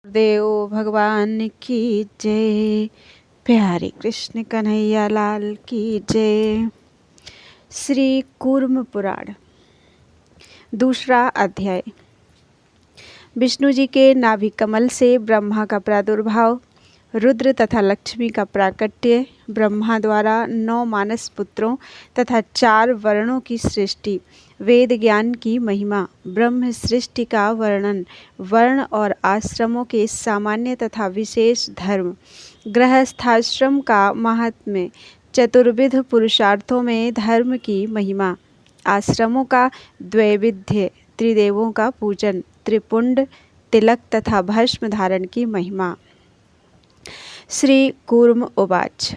देव भगवान की जय। प्यारे कृष्ण कन्हैया लाल की जय। श्री कूर्म पुराण दूसरा अध्याय। विष्णु जी के नाभि कमल से ब्रह्मा का प्रादुर्भाव, रुद्र तथा लक्ष्मी का प्राकट्य, ब्रह्मा द्वारा 9 मानस पुत्रों तथा 4 वर्णों की सृष्टि, वेद ज्ञान की महिमा, ब्रह्म सृष्टि का वर्णन, वर्ण और आश्रमों के सामान्य तथा विशेष धर्म, गृहस्थाश्रम का महात्म्य, चतुर्विध पुरुषार्थों में धर्म की महिमा, आश्रमों का द्वैविध्य, त्रिदेवों का पूजन, त्रिपुंड, तिलक तथा भस्म धारण की महिमा। श्री कूर्म उवाच।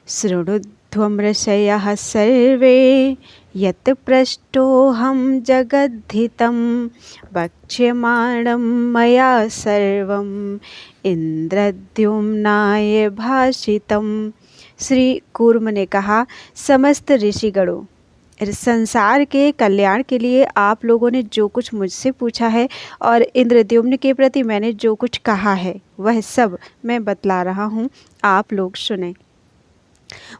शृणुध्वं ऋषयः सर्वे यत् पृष्टोऽहं जगद्धितं वक्ष्यमाणं मया सर्वं इंद्रद्युम्नाय भाषितम्। श्री कूर्म ने कहा, समस्त ऋषिगणों, संसार के कल्याण के लिए आप लोगों ने जो कुछ मुझसे पूछा है और इंद्रद्युम्न के प्रति मैंने जो कुछ कहा है वह सब मैं बतला रहा हूँ, आप लोग सुने।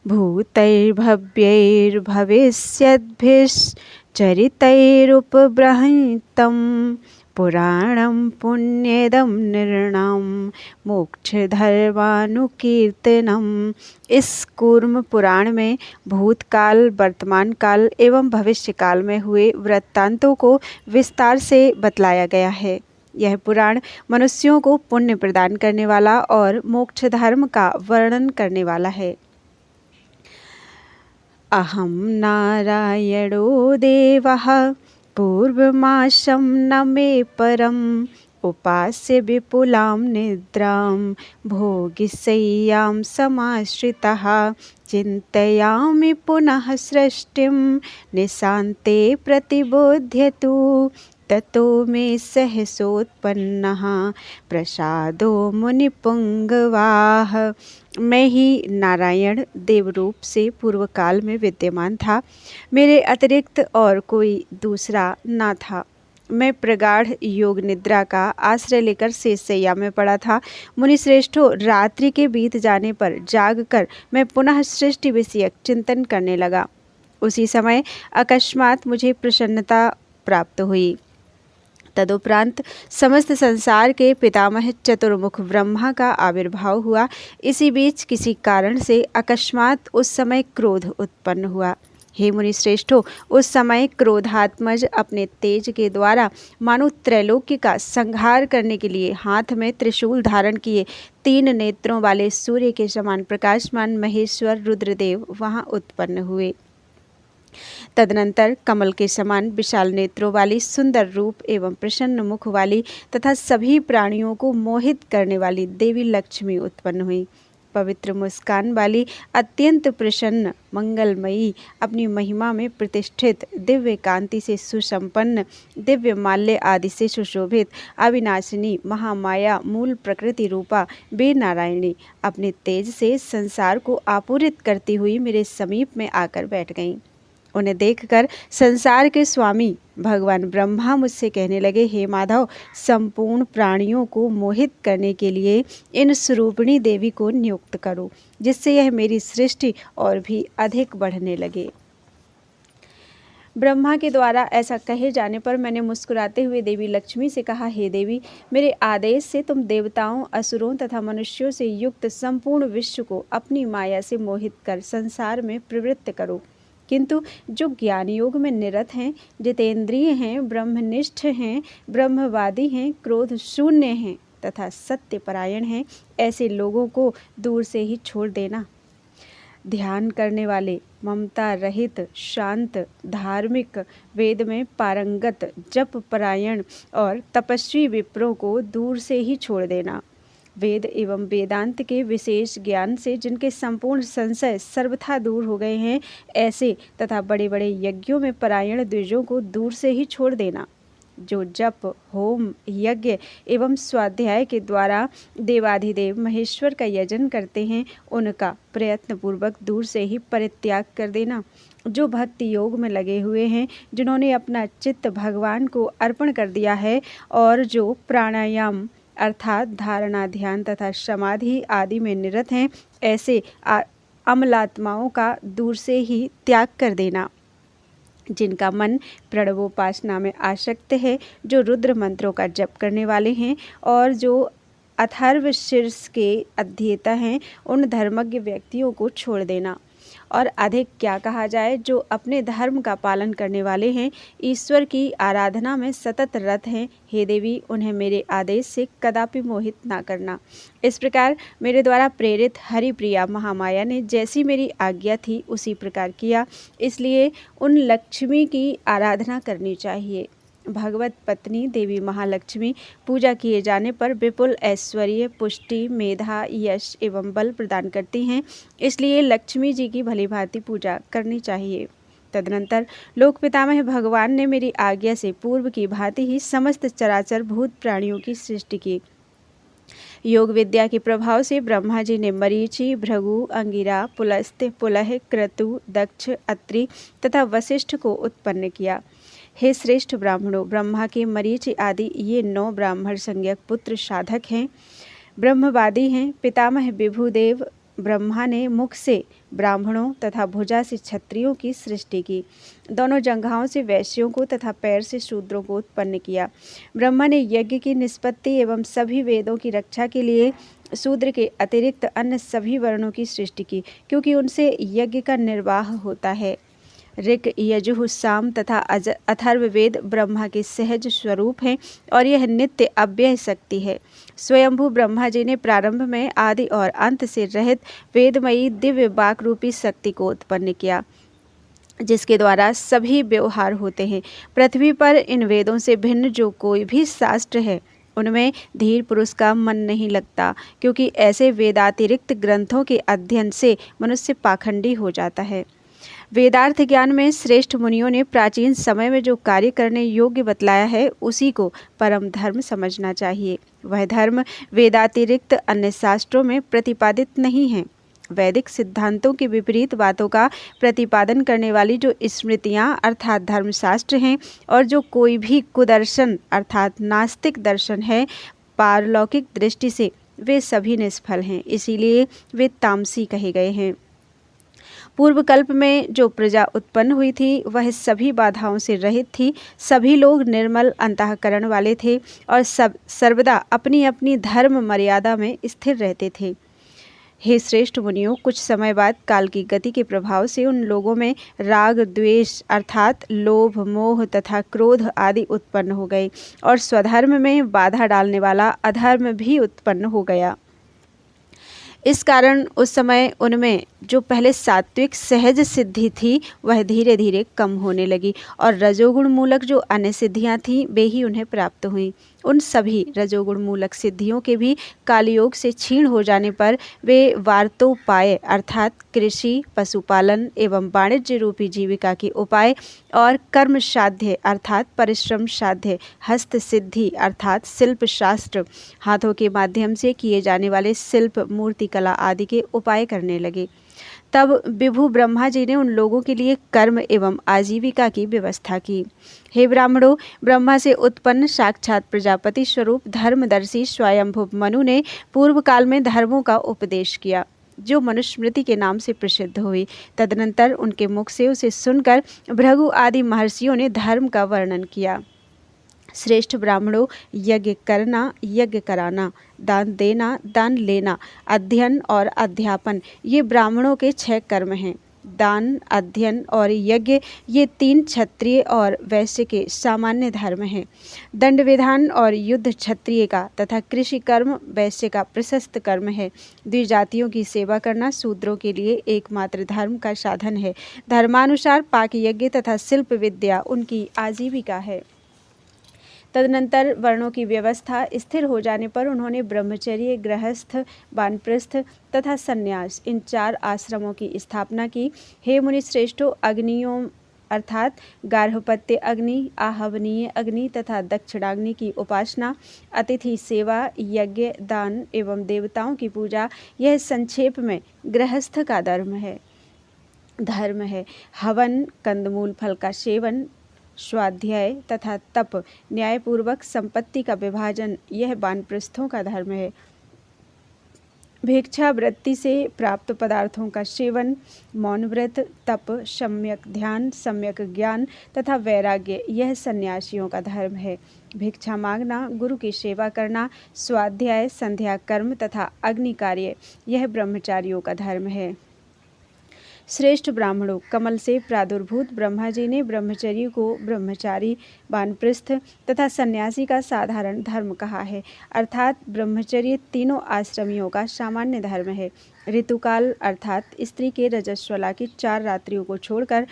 भूतैर्भव्यैर्भविष्यद्भिश्चरितैरुपबृंहितं पुराणं पुण्यदं नृणां मोक्षधर्मानुकीर्तनम्। इस कूर्म पुराण में भूतकाल, वर्तमान काल एवं भविष्य काल में हुए वृत्तांतों को विस्तार से बतलाया गया है। यह पुराण मनुष्यों को पुण्य प्रदान करने वाला और मोक्ष धर्म का वर्णन करने वाला है। अहं नारायणो देवः पूर्वमाशं न मे परम् उपास्य विपुलां निद्रां भोगिशय्यां समाश्रितः चिन्तयामि पुनः सृष्टिं निशान्ते प्रतिबोध्यतु ततो मे सहसोत्पन्नः प्रसादो मुनिपुंगवाः। मैं ही नारायण देवरूप से पूर्व काल में विद्यमान था, मेरे अतिरिक्त और कोई दूसरा ना था। मैं प्रगाढ़ योग निद्रा का आश्रय लेकर शेषशैया में पड़ा था। मुनि श्रेष्ठों, रात्रि के बीत जाने पर जागकर मैं पुनः सृष्टि विषयक चिंतन करने लगा। उसी समय अकस्मात मुझे प्रसन्नता प्राप्त हुई। तदुपरांत समस्त संसार के पितामह चतुर्मुख ब्रह्मा का आविर्भाव हुआ। इसी बीच किसी कारण से अकस्मात उस समय क्रोध उत्पन्न हुआ। हे मुनि श्रेष्ठों, उस समय क्रोधात्मज अपने तेज के द्वारा मानो त्रैलोक्य का संहार करने के लिए हाथ में त्रिशूल धारण किए 3 नेत्रों वाले सूर्य के समान प्रकाशमान महेश्वर रुद्रदेव वहां उत्पन्न हुए। तदनंतर कमल के समान विशाल नेत्रों वाली, सुंदर रूप एवं प्रसन्न मुख वाली तथा सभी प्राणियों को मोहित करने वाली देवी लक्ष्मी उत्पन्न हुई। पवित्र मुस्कान वाली, अत्यंत प्रसन्न, मंगलमयी, अपनी महिमा में प्रतिष्ठित, दिव्य कांति से सुसंपन्न, दिव्य माल्य आदि से सुशोभित, अविनाशिनी, महामाया, मूल प्रकृति रूपा वे नारायणी अपने तेज से संसार को आपूरित करती हुई मेरे समीप में आकर बैठ गईं। उन्हें देखकर संसार के स्वामी भगवान ब्रह्मा मुझसे कहने लगे, हे माधव, संपूर्ण प्राणियों को मोहित करने के लिए इन स्वरूपिणी देवी को नियुक्त करो, जिससे यह मेरी सृष्टि और भी अधिक बढ़ने लगे। ब्रह्मा के द्वारा ऐसा कहे जाने पर मैंने मुस्कुराते हुए देवी लक्ष्मी से कहा, हे देवी, मेरे आदेश से तुम देवताओं, असुरों तथा मनुष्यों से युक्त संपूर्ण विश्व को अपनी माया से मोहित कर संसार में प्रवृत्त करो। किंतु जो ज्ञान योग में निरत हैं, जितेंद्रिय हैं, ब्रह्मनिष्ठ हैं, ब्रह्मवादी हैं, क्रोध शून्य हैं तथा सत्यपरायण हैं, ऐसे लोगों को दूर से ही छोड़ देना। ध्यान करने वाले, ममता रहित, शांत, धार्मिक, वेद में पारंगत, जप परायण और तपस्वी विप्रों को दूर से ही छोड़ देना। वेद एवं वेदांत के विशेष ज्ञान से जिनके संपूर्ण संशय सर्वथा दूर हो गए हैं, ऐसे तथा बड़े बड़े यज्ञों में परायण द्विजों को दूर से ही छोड़ देना। जो जप, होम, यज्ञ एवं स्वाध्याय के द्वारा देवाधिदेव महेश्वर का यजन करते हैं, उनका प्रयत्नपूर्वक दूर से ही परित्याग कर देना। जो भक्ति योग में लगे हुए हैं, जिन्होंने अपना चित्त भगवान को अर्पण कर दिया है और जो प्राणायाम अर्थात धारणा, ध्यान तथा समाधि आदि में निरत हैं, ऐसे अमलात्माओं का दूर से ही त्याग कर देना। जिनका मन प्रणवोपासना में आसक्त है, जो रुद्र मंत्रों का जप करने वाले हैं और जो अथर्व शीर्ष के अध्येता हैं, उन धर्मज्ञ व्यक्तियों को छोड़ देना। और अधिक क्या कहा जाए, जो अपने धर्म का पालन करने वाले हैं, ईश्वर की आराधना में सतत रत हैं, हे देवी उन्हें मेरे आदेश से कदापि मोहित ना करना। इस प्रकार मेरे द्वारा प्रेरित हरिप्रिया महामाया ने जैसी मेरी आज्ञा थी उसी प्रकार किया, इसलिए उन लक्ष्मी की आराधना करनी चाहिए। भगवत पत्नी देवी महालक्ष्मी पूजा किए जाने पर विपुल ऐश्वर्य, पुष्टि, मेधा, यश एवं बल प्रदान करती हैं, इसलिए लक्ष्मी जी की भली भांति पूजा करनी चाहिए। तदनंतर लोक पितामह भगवान ने मेरी आज्ञा से पूर्व की भांति ही समस्त चराचर भूत प्राणियों की सृष्टि की। योग विद्या के प्रभाव से ब्रह्मा जी ने मरीचि, भृगु, अंगिरा, पुलस्त्य, पुलह, क्रतु, दक्ष, अत्रि तथा वशिष्ठ को उत्पन्न किया। हे श्रेष्ठ ब्राह्मणों, ब्रह्मा के मरीचि आदि ये 9 ब्राह्मण संज्ञक पुत्र साधक हैं, ब्रह्मवादी हैं। पितामह विभुदेव ब्रह्मा ने मुख से ब्राह्मणों तथा भुजा से क्षत्रियों की सृष्टि की। दोनों जंघाओं से वैश्यों को तथा पैर से शूद्रों को उत्पन्न किया। ब्रह्मा ने यज्ञ की निष्पत्ति एवं सभी वेदों की रक्षा के लिए शूद्र के अतिरिक्त अन्य सभी वर्णों की सृष्टि की, क्योंकि उनसे यज्ञ का निर्वाह होता है। ऋक, यजुः, साम तथा अथर्ववेद ब्रह्मा के सहज स्वरूप हैं और यह नित्य अव्यय शक्ति है। स्वयंभू ब्रह्मा जी ने प्रारंभ में आदि और अंत से रहित वेदमयी दिव्य वाक रूपी शक्ति को उत्पन्न किया, जिसके द्वारा सभी व्यवहार होते हैं। पृथ्वी पर इन वेदों से भिन्न जो कोई भी शास्त्र है, उनमें धीर पुरुष का मन नहीं लगता, क्योंकि ऐसे वेदातिरिक्त ग्रंथों के अध्ययन से मनुष्य पाखंडी हो जाता है। वेदार्थ ज्ञान में श्रेष्ठ मुनियों ने प्राचीन समय में जो कार्य करने योग्य बतलाया है, उसी को परम धर्म समझना चाहिए। वह धर्म वेदातिरिक्त अन्य शास्त्रों में प्रतिपादित नहीं है। वैदिक सिद्धांतों के विपरीत बातों का प्रतिपादन करने वाली जो स्मृतियाँ अर्थात धर्मशास्त्र हैं, और जो कोई भी कुदर्शन अर्थात नास्तिक दर्शन है, पारलौकिक दृष्टि से वे सभी निष्फल हैं, इसीलिए वे तामसी कहे गए हैं। पूर्व कल्प में जो प्रजा उत्पन्न हुई थी, वह सभी बाधाओं से रहित थी। सभी लोग निर्मल अंतःकरण वाले थे और सब सर्वदा अपनी अपनी धर्म मर्यादा में स्थिर रहते थे। हे श्रेष्ठ मुनियों, कुछ समय बाद काल की गति के प्रभाव से उन लोगों में राग, द्वेष अर्थात लोभ, मोह तथा क्रोध आदि उत्पन्न हो गए और स्वधर्म में बाधा डालने वाला अधर्म भी उत्पन्न हो गया। इस कारण उस समय उनमें जो पहले सात्विक सहज सिद्धि थी, वह धीरे धीरे कम होने लगी और रजोगुण मूलक जो अन्य सिद्धियां थीं, वे ही उन्हें प्राप्त हुईं। उन सभी रजोगुण मूलक सिद्धियों के भी कालयोग से क्षीण हो जाने पर वे वार्तोपाय अर्थात कृषि, पशुपालन एवं वाणिज्य रूपी जीविका के उपाय और कर्म साध्य अर्थात परिश्रम साध्य, हस्त सिद्धि अर्थात शिल्प शास्त्र, हाथों के माध्यम से किए जाने वाले शिल्प, मूर्ति कला आदि के उपाय करने लगे। तब विभु ब्रह्मा जी ने उन लोगों के लिए कर्म एवं आजीविका की व्यवस्था की। हे ब्राह्मणों, ब्रह्मा से उत्पन्न साक्षात प्रजापति स्वरूप धर्मदर्शी स्वयंभू मनु ने पूर्व काल में धर्मों का उपदेश किया, जो मनुस्मृति के नाम से प्रसिद्ध हुई। तदनंतर उनके मुख से उसे सुनकर भृगु आदि महर्षियों ने धर्म का वर्णन किया। श्रेष्ठ ब्राह्मणों, यज्ञ करना, यज्ञ कराना, दान देना, दान लेना, अध्ययन और अध्यापन, ये ब्राह्मणों के 6 कर्म हैं। दान, अध्ययन और यज्ञ ये 3 क्षत्रिय और वैश्य के सामान्य धर्म हैं। दंड विधान और युद्ध क्षत्रिय का तथा कृषि कर्म वैश्य का प्रशस्त कर्म है। द्विजातियों की सेवा करना शूद्रों के लिए एकमात्र धर्म का साधन है। धर्मानुसार पाक यज्ञ तथा शिल्प विद्या उनकी आजीविका है। तदनंतर वर्णों की व्यवस्था स्थिर हो जाने पर उन्होंने ब्रह्मचर्य, गृहस्थ, वानप्रस्थ तथा संन्यास इन 4 आश्रमों की स्थापना की। हे मुनि श्रेष्ठों, अग्नियों अर्थात गार्हपत्य अग्नि, आहवनीय अग्नि तथा दक्षिणाग्नि की उपासना, अतिथि सेवा, यज्ञ, दान एवं देवताओं की पूजा, यह संक्षेप में गृहस्थ का धर्म है। हवन, कंदमूल फल का सेवन, स्वाध्याय तथा तप, न्यायपूर्वक संपत्ति का विभाजन, यह वानप्रस्थों का धर्म है। भिक्षा वृत्ति से प्राप्त पदार्थों का सेवन, मौन व्रत, तप, सम्यक ध्यान, सम्यक ज्ञान तथा वैराग्य, यह सन्यासियों का धर्म है। भिक्षा मांगना, गुरु की सेवा करना, स्वाध्याय, संध्या कर्म तथा अग्नि कार्य, यह ब्रह्मचारियों का धर्म है। श्रेष्ठ ब्राह्मणों, कमल से प्रादुर्भूत ब्रह्मा जी ने ब्रह्मचर्य को ब्रह्मचारी, वानप्रस्थ तथा सन्यासी का साधारण धर्म कहा है। अर्थात ब्रह्मचर्य तीनों आश्रमियों का सामान्य धर्म है। ऋतुकाल अर्थात स्त्री के रजस्वला की 4 रात्रियों को छोड़कर,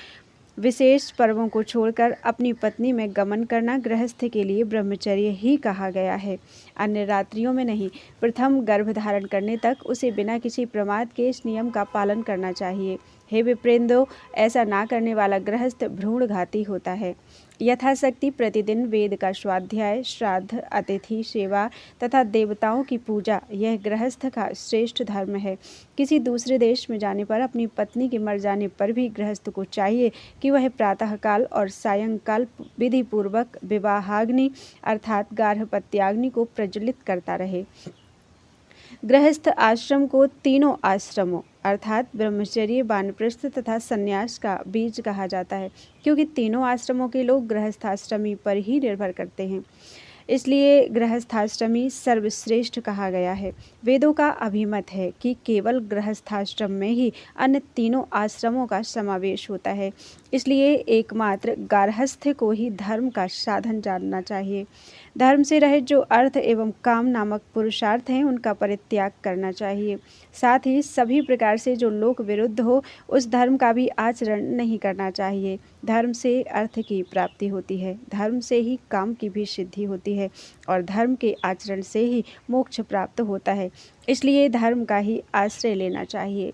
विशेष पर्वों को छोड़कर अपनी पत्नी में गमन करना गृहस्थ के लिए ब्रह्मचर्य ही कहा गया है, अन्य रात्रियों में नहीं। प्रथम गर्भ धारण करने तक उसे बिना किसी प्रमाद के इस नियम का पालन करना चाहिए। हे विप्रेंद्रो, ऐसा ना करने वाला गृहस्थ भ्रूणघाती होता है। यथाशक्ति प्रतिदिन वेद का स्वाध्याय, श्राद्ध, अतिथि सेवा तथा देवताओं की पूजा, यह गृहस्थ का श्रेष्ठ धर्म है। किसी दूसरे देश में जाने पर अपनी पत्नी के मर जाने पर भी गृहस्थ को चाहिए कि वह प्रातःकाल और सायंकाल विधि पूर्वक विवाहाग्नि अर्थात गार्हपत्याग्नि को प्रज्वलित करता रहे। गृहस्थ आश्रम को तीनों आश्रमों अर्थात ब्रह्मचर्य, वानप्रस्थ तथा संन्यास का बीज कहा जाता है, क्योंकि तीनों आश्रमों के लोग गृहस्थाश्रमी पर ही निर्भर करते हैं, इसलिए गृहस्थाश्रमी सर्वश्रेष्ठ कहा गया है। वेदों का अभिमत है कि केवल गृहस्थाश्रम में ही अन्य तीनों आश्रमों का समावेश होता है, इसलिए एकमात्र गार्हस्थ्य को ही धर्म का साधन जानना चाहिए। धर्म से रहित जो अर्थ एवं काम नामक पुरुषार्थ हैं, उनका परित्याग करना चाहिए। साथ ही सभी प्रकार से जो लोक विरुद्ध हो, उस धर्म का भी आचरण नहीं करना चाहिए। धर्म से अर्थ की प्राप्ति होती है, धर्म से ही काम की भी सिद्धि होती है और धर्म के आचरण से ही मोक्ष प्राप्त होता है, इसलिए धर्म का ही आश्रय लेना चाहिए।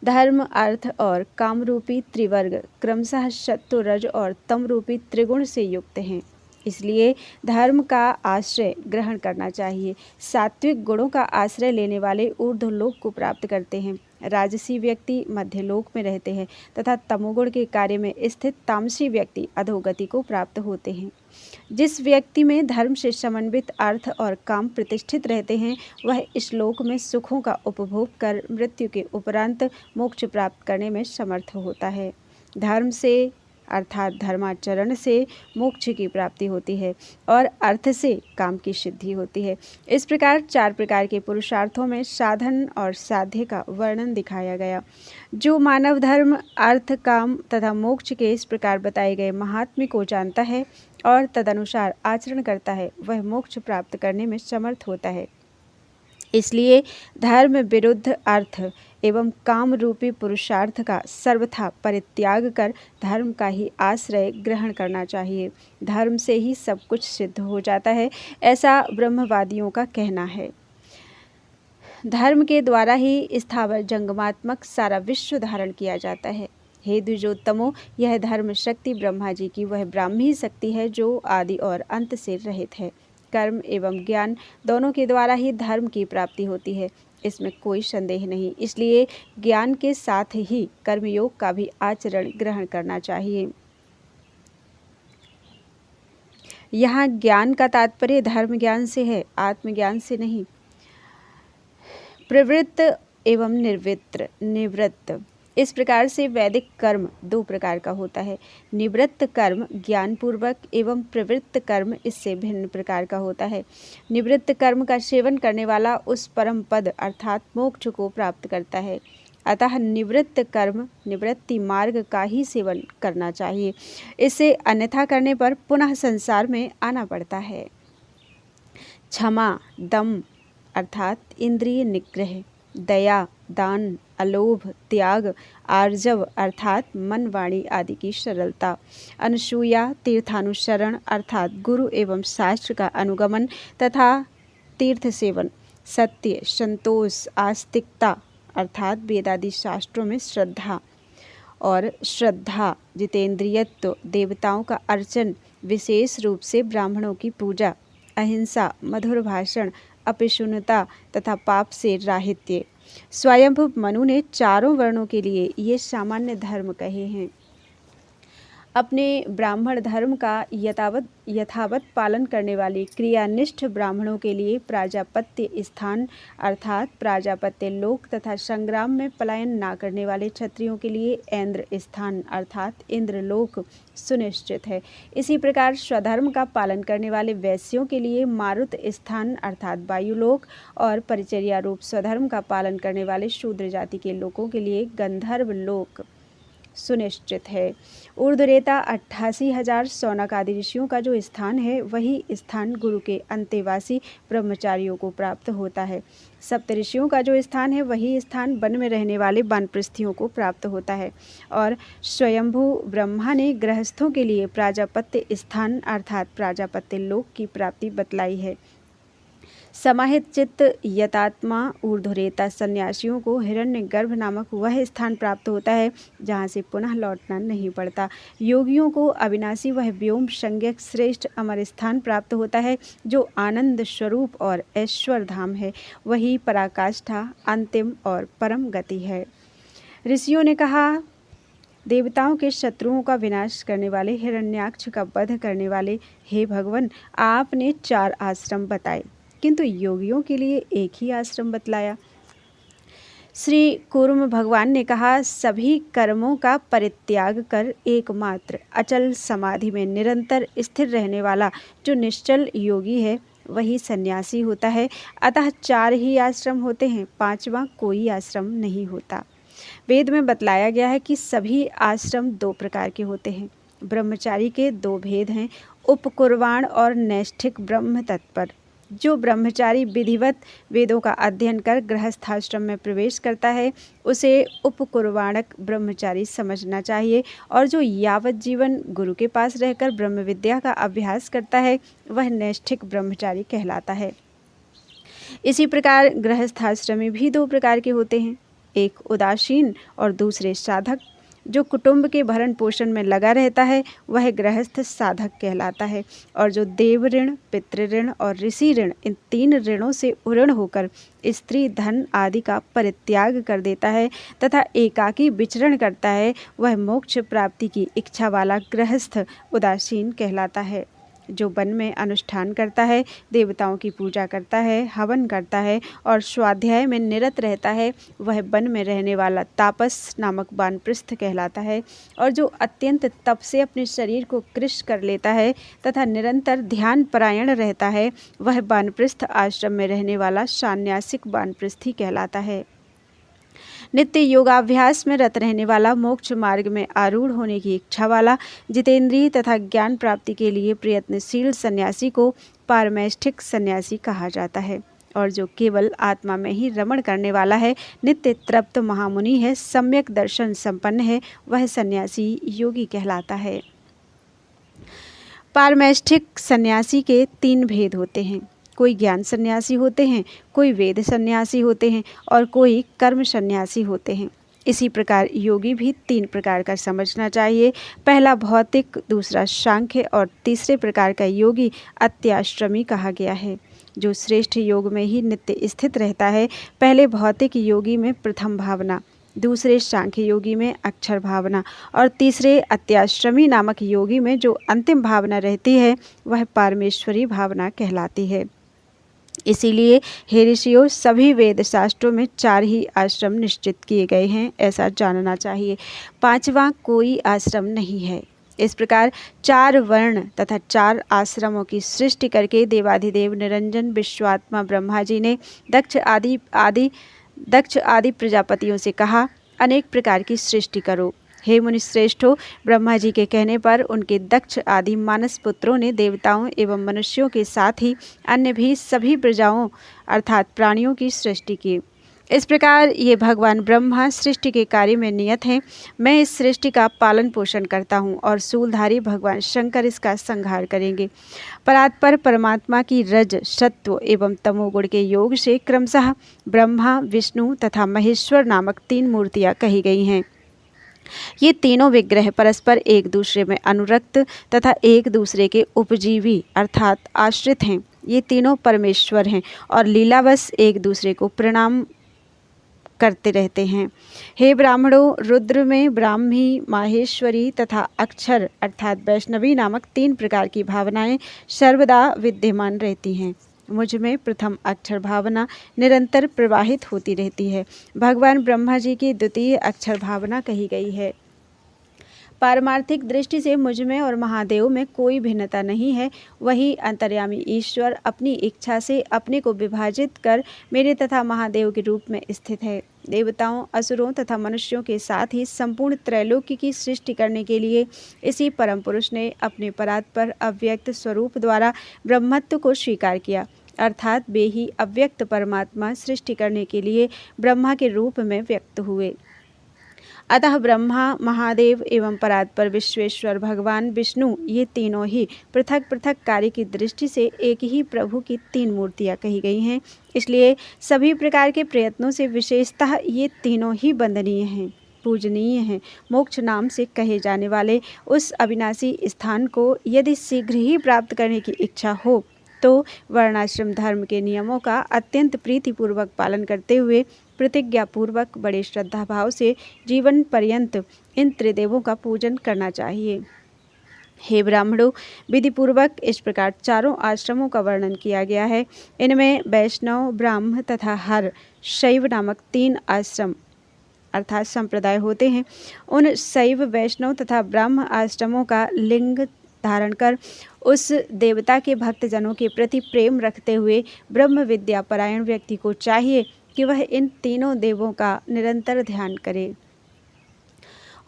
धर्म, अर्थ और काम रूपी त्रिवर्ग क्रमशः सत्व, रज और तम रूपी त्रिगुण से युक्त हैं, इसलिए धर्म का आश्रय ग्रहण करना चाहिए। सात्विक गुणों का आश्रय लेने वाले ऊर्ध्वलोक को प्राप्त करते हैं, राजसी व्यक्ति मध्यलोक में रहते हैं तथा तमोगुण के कार्य में स्थित तामसी व्यक्ति अधोगति को प्राप्त होते हैं। जिस व्यक्ति में धर्म से समन्वित अर्थ और काम प्रतिष्ठित रहते हैं, वह इस लोक में सुखों का उपभोग कर मृत्यु के उपरांत मोक्ष प्राप्त करने में समर्थ होता है। धर्म से अर्थात धर्माचरण से मोक्ष की प्राप्ति होती है और अर्थ से काम की सिद्धि होती है। इस प्रकार 4 प्रकार के पुरुषार्थों में साधन और साध्य का वर्णन दिखाया गया। जो मानव धर्म, अर्थ, काम तथा मोक्ष के इस प्रकार बताए गए महात्म्य को जानता है और तदनुसार आचरण करता है, वह मोक्ष प्राप्त करने में समर्थ होता है। इसलिए धर्म विरुद्ध अर्थ एवं काम रूपी पुरुषार्थ का सर्वथा परित्याग कर धर्म का ही आश्रय ग्रहण करना चाहिए। धर्म से ही सब कुछ सिद्ध हो जाता है, ऐसा ब्रह्मवादियों का कहना है। धर्म के द्वारा ही स्थावर जंगमात्मक सारा विश्व धारण किया जाता है। हे द्विजोत्तमों, यह धर्म शक्ति ब्रह्मा जी की वह ब्राह्मी शक्ति है जो आदि और अंत से रहित है। कर्म एवं ज्ञान दोनों के द्वारा ही धर्म की प्राप्ति होती है, इसमें कोई संदेह नहीं। इसलिए ज्ञान के साथ ही कर्मयोग का भी आचरण ग्रहण करना चाहिए। यहाँ ज्ञान का तात्पर्य धर्म ज्ञान से है, आत्मज्ञान से नहीं। प्रवृत्त एवं निवृत्त इस प्रकार से वैदिक कर्म 2 प्रकार का होता है। निवृत्त कर्म ज्ञान पूर्वक एवं प्रवृत्त कर्म इससे भिन्न प्रकार का होता है। निवृत्त कर्म का सेवन करने वाला उस परम पद अर्थात मोक्ष को प्राप्त करता है। अतः निवृत्त कर्म निवृत्ति मार्ग का ही सेवन करना चाहिए, इसे अन्यथा करने पर पुनः संसार में आना पड़ता है। क्षमा, दम अर्थात इंद्रिय निग्रह, दया, दान, अलोभ, त्याग, आर्जव अर्थात मन, वाणी आदि की सरलता, अनसूया, तीर्थानुसरण अर्थात गुरु एवं शास्त्र का अनुगमन तथा तीर्थ सेवन, सत्य, संतोष, आस्तिकता अर्थात वेदादि शास्त्रों में श्रद्धा और श्रद्धा, जितेंद्रियत्व, देवताओं का अर्चन, विशेष रूप से ब्राह्मणों की पूजा, अहिंसा, मधुर भाषण, अपिशुनता तथा पाप से राहित्य। स्वयंभू मनु ने चारों वर्णों के लिए ये सामान्य धर्म कहे हैं। अपने ब्राह्मण धर्म का यथावत पालन करने वाले क्रियानिष्ठ ब्राह्मणों के लिए प्राजापत्य स्थान अर्थात प्राजापत्य लोक तथा संग्राम में पलायन ना करने वाले क्षत्रियों के लिए ऐन्द्र स्थान अर्थात इंद्रलोक सुनिश्चित है। इसी प्रकार स्वधर्म का पालन करने वाले वैश्यों के लिए मारुत स्थान अर्थात वायुलोक और परिचर्या रूप स्वधर्म का पालन करने वाले शूद्र जाति के लोगों के लिए गंधर्व लोक सुनिश्चित है। ऊर्ध्वरेता 88,000 शौनक आदि ऋषियों का जो स्थान है वही स्थान गुरु के अंतेवासी ब्रह्मचारियों को प्राप्त होता है। सप्तऋषियों का जो स्थान है वही स्थान वन में रहने वाले वानप्रस्थियों को प्राप्त होता है। और स्वयंभू ब्रह्मा ने गृहस्थों के लिए प्राजापत्य स्थान अर्थात प्राजापत्य लोक की प्राप्ति बतलाई है। समाहित चित्त यतात्मा ऊर्ध्वरेता सन्यासियों को हिरण्यगर्भ नामक वह स्थान प्राप्त होता है जहाँ से पुनः लौटना नहीं पड़ता। योगियों को अविनाशी वह व्योम संज्ञक श्रेष्ठ अमर स्थान प्राप्त होता है जो आनंद स्वरूप और ऐश्वर धाम है। वही पराकाष्ठा अंतिम और परम गति है। ऋषियों ने कहा, देवताओं के शत्रुओं का विनाश करने वाले हिरण्याक्ष का वध करने वाले हे भगवान, आपने 4 आश्रम बताए किंतु योगियों के लिए एक ही आश्रम बतलाया। श्री कूर्म भगवान ने कहा, सभी कर्मों का परित्याग कर एकमात्र अचल समाधि में निरंतर स्थिर रहने वाला जो निश्चल योगी है वही सन्यासी होता है। अतः 4 ही आश्रम होते हैं, 5वां कोई आश्रम नहीं होता। वेद में बतलाया गया है कि सभी आश्रम 2 प्रकार के होते हैं। ब्रह्मचारी के 2 भेद हैं, उपकुर्वाण और नैष्ठिक ब्रह्म तत्पर। जो ब्रह्मचारी विधिवत वेदों का अध्ययन कर गृहस्थाश्रम में प्रवेश करता है उसे उपकुर्वाणक ब्रह्मचारी समझना चाहिए, और जो यावत जीवन गुरु के पास रहकर ब्रह्म विद्या का अभ्यास करता है वह नैष्ठिक ब्रह्मचारी कहलाता है। इसी प्रकार गृहस्थाश्रमी भी 2 प्रकार के होते हैं, एक उदासीन और दूसरे साधक। जो कुटुंब के भरण पोषण में लगा रहता है वह गृहस्थ साधक कहलाता है, और जो देव ऋण, पितृ ऋण और ऋषि ऋण इन 3 ऋणों से उऋण होकर स्त्री धन आदि का परित्याग कर देता है तथा एकाकी विचरण करता है वह मोक्ष प्राप्ति की इच्छा वाला गृहस्थ उदासीन कहलाता है। जो वन में अनुष्ठान करता है, देवताओं की पूजा करता है, हवन करता है और स्वाध्याय में निरत रहता है वह वन में रहने वाला तापस नामक वानप्रस्थ कहलाता है। और जो अत्यंत तप से अपने शरीर को कृश कर लेता है तथा निरंतर ध्यान परायण रहता है वह वानप्रस्थ आश्रम में रहने वाला सन्यासिक वानप्रस्थी कहलाता है। नित्य योगाभ्यास में रत रहने वाला, मोक्ष मार्ग में आरूढ़ होने की इच्छा वाला, जितेंद्रिय तथा ज्ञान प्राप्ति के लिए प्रयत्नशील सन्यासी को पारमेष्ठिक सन्यासी कहा जाता है। और जो केवल आत्मा में ही रमण करने वाला है, नित्य तृप्त महामुनि है, सम्यक दर्शन संपन्न है, वह सन्यासी योगी कहलाता है। पारमेष्ठिक सन्यासी के 3 भेद होते हैं, कोई ज्ञान सन्यासी होते हैं, कोई वेद सन्यासी होते हैं और कोई कर्म सन्यासी होते हैं। इसी प्रकार योगी भी 3 प्रकार का समझना चाहिए, पहला भौतिक, दूसरा सांख्य और तीसरे प्रकार का योगी अत्याश्रमी कहा गया है। जो श्रेष्ठ योग में ही नित्य स्थित रहता है, पहले भौतिक योगी में प्रथम भावना, दूसरे सांख्य योगी में अक्षर भावना और तीसरे अत्याश्रमी नामक योगी में जो अंतिम भावना रहती है वह परमेश्वरी भावना कहलाती है। इसीलिए हे ऋषियों, सभी वेद शास्त्रों में 4 ही आश्रम निश्चित किए गए हैं, ऐसा जानना चाहिए। 5वां कोई आश्रम नहीं है। इस प्रकार 4 वर्ण तथा 4 आश्रमों की सृष्टि करके देवाधिदेव निरंजन विश्वात्मा ब्रह्मा जी ने दक्ष आदि प्रजापतियों से कहा, अनेक प्रकार की सृष्टि करो। हे मुनि श्रेष्ठों, ब्रह्मा जी के कहने पर उनके दक्ष आदि मानस पुत्रों ने देवताओं एवं मनुष्यों के साथ ही अन्य भी सभी प्रजाओं अर्थात प्राणियों की सृष्टि की। इस प्रकार ये भगवान ब्रह्मा सृष्टि के कार्य में नियत हैं। मैं इस सृष्टि का पालन पोषण करता हूँ और शूलधारी भगवान शंकर इसका संहार करेंगे। परात्पर परमात्मा की रज, सत्व एवं तमोगुण के योग से क्रमशः ब्रह्मा, विष्णु तथा महेश्वर नामक 3 मूर्तियाँ कही गई हैं। ये तीनों विग्रह परस्पर एक दूसरे में अनुरक्त तथा एक दूसरे के उपजीवी अर्थात आश्रित हैं। ये तीनों परमेश्वर हैं और लीलावश एक दूसरे को करते रहते हैं। हे ब्राह्मणों, रुद्र में ब्राह्मी, माहेश्वरी तथा अक्षर अर्थात वैष्णवी नामक 3 प्रकार की भावनाएं सर्वदा विद्यमान रहती हैं। मुझ में प्रथम अक्षर भावना निरंतर प्रवाहित होती रहती है। भगवान ब्रह्मा जी की द्वितीय अक्षर भावना कही गई है। पारमार्थिक दृष्टि से मुझ में और महादेव में कोई भिन्नता नहीं है। वही अंतर्यामी ईश्वर अपनी इच्छा से अपने को विभाजित कर मेरे तथा महादेव के रूप में स्थित है। देवताओं, असुरों तथा मनुष्यों के साथ ही संपूर्ण त्रैलोक्य की सृष्टि करने के लिए इसी परम पुरुष ने अपने परात्पर अव्यक्त स्वरूप द्वारा ब्रह्मत्व को स्वीकार किया, अर्थात वे ही अव्यक्त परमात्मा सृष्टि करने के लिए ब्रह्मा के रूप में व्यक्त हुए। अतः ब्रह्मा, महादेव एवं परात्पर विश्वेश्वर भगवान विष्णु ये तीनों ही पृथक पृथक कार्य की दृष्टि से एक ही प्रभु की 3 मूर्तियां कही गई हैं। इसलिए सभी प्रकार के प्रयत्नों से विशेषतः ये तीनों ही वंदनीय हैं, पूजनीय हैं। मोक्ष नाम से कहे जाने वाले उस अविनाशी स्थान को यदि शीघ्र ही प्राप्त करने की इच्छा हो तो वर्णाश्रम धर्म के नियमों का अत्यंत प्रीतिपूर्वक पालन करते हुए प्रतिज्ञापूर्वक बड़े श्रद्धा भाव से जीवन पर्यंत इन त्रिदेवों का पूजन करना चाहिए। हे ब्राह्मणों, विधिपूर्वक इस प्रकार चारों आश्रमों का वर्णन किया गया है। इनमें वैष्णव, ब्राह्म तथा हर शैव नामक 3 आश्रम अर्थात संप्रदाय होते हैं। उन शैव, वैष्णव तथा ब्राह्म आश्रमों का लिंग धारण कर उस देवता के भक्तजनों के प्रति प्रेम रखते हुए ब्रह्म विद्या परायण व्यक्ति को चाहिए कि वह इन तीनों देवों का निरंतर ध्यान करे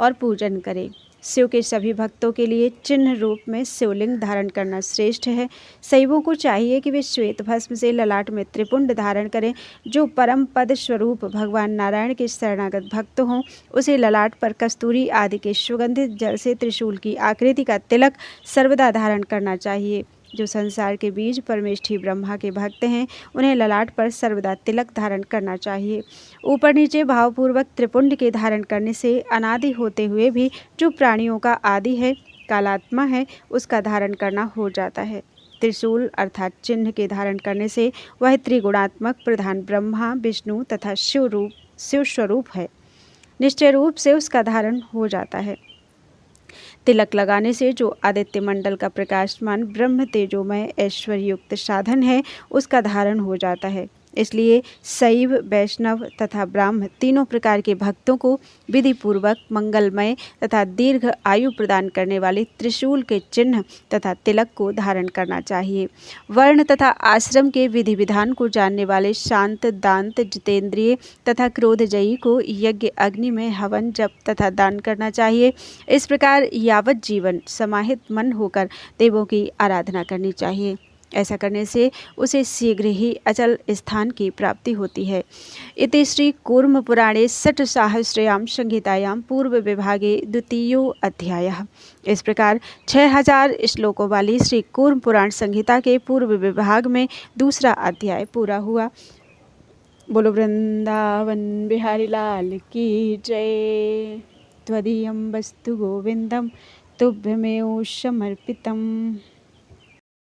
और पूजन करे। शिव के सभी भक्तों के लिए चिन्ह रूप में शिवलिंग धारण करना श्रेष्ठ है। शैवों को चाहिए कि वे श्वेत भस्म से ललाट में त्रिपुंड धारण करें। जो परम पद स्वरूप भगवान नारायण के शरणागत भक्त हों, उसे ललाट पर कस्तूरी आदि के सुगंधित जल से त्रिशूल की आकृति का तिलक सर्वदा धारण करना चाहिए। जो संसार के बीज परमेष्ठी ब्रह्मा के भक्त हैं, उन्हें ललाट पर सर्वदा तिलक धारण करना चाहिए। ऊपर नीचे भावपूर्वक त्रिपुंड के धारण करने से अनादि होते हुए भी जो प्राणियों का आदि है, कालात्मा है, उसका धारण करना हो जाता है। त्रिशूल अर्थात चिन्ह के धारण करने से वह त्रिगुणात्मक प्रधान ब्रह्मा, विष्णु तथा शिव स्वरूप है। निश्चय रूप से उसका धारण हो जाता है। तिलक लगाने से जो आदित्य मंडल का प्रकाशमान ब्रह्म तेजोमय ऐश्वर्य युक्त साधन है, उसका धारण हो जाता है। इसलिए शैव, वैष्णव तथा ब्राह्म तीनों प्रकार के भक्तों को विधि पूर्वक मंगलमय तथा दीर्घ आयु प्रदान करने वाले त्रिशूल के चिन्ह तथा तिलक को धारण करना चाहिए। वर्ण तथा आश्रम के विधि विधान को जानने वाले शांत, दांत, जितेंद्रिय तथा क्रोधजयी को यज्ञ अग्नि में हवन, जप तथा दान करना चाहिए। इस प्रकार यावत जीवन समाहित मन होकर देवों की आराधना करनी चाहिए। ऐसा करने से उसे शीघ्र ही अचल स्थान की प्राप्ति होती है। इति श्री कूर्म पुराणे षट्सहस्रयां संहितायां पूर्व विभागे द्वितीयो अध्यायः। इस प्रकार 6000 श्लोकों वाली श्री कूर्म पुराण संहिता के पूर्व विभाग में दूसरा अध्याय पूरा हुआ। बोलो वृंदावन बिहारी लाल की जय। त्वदीयं वस्तु गोविंदम तुभ्यमेव समर्पितम्।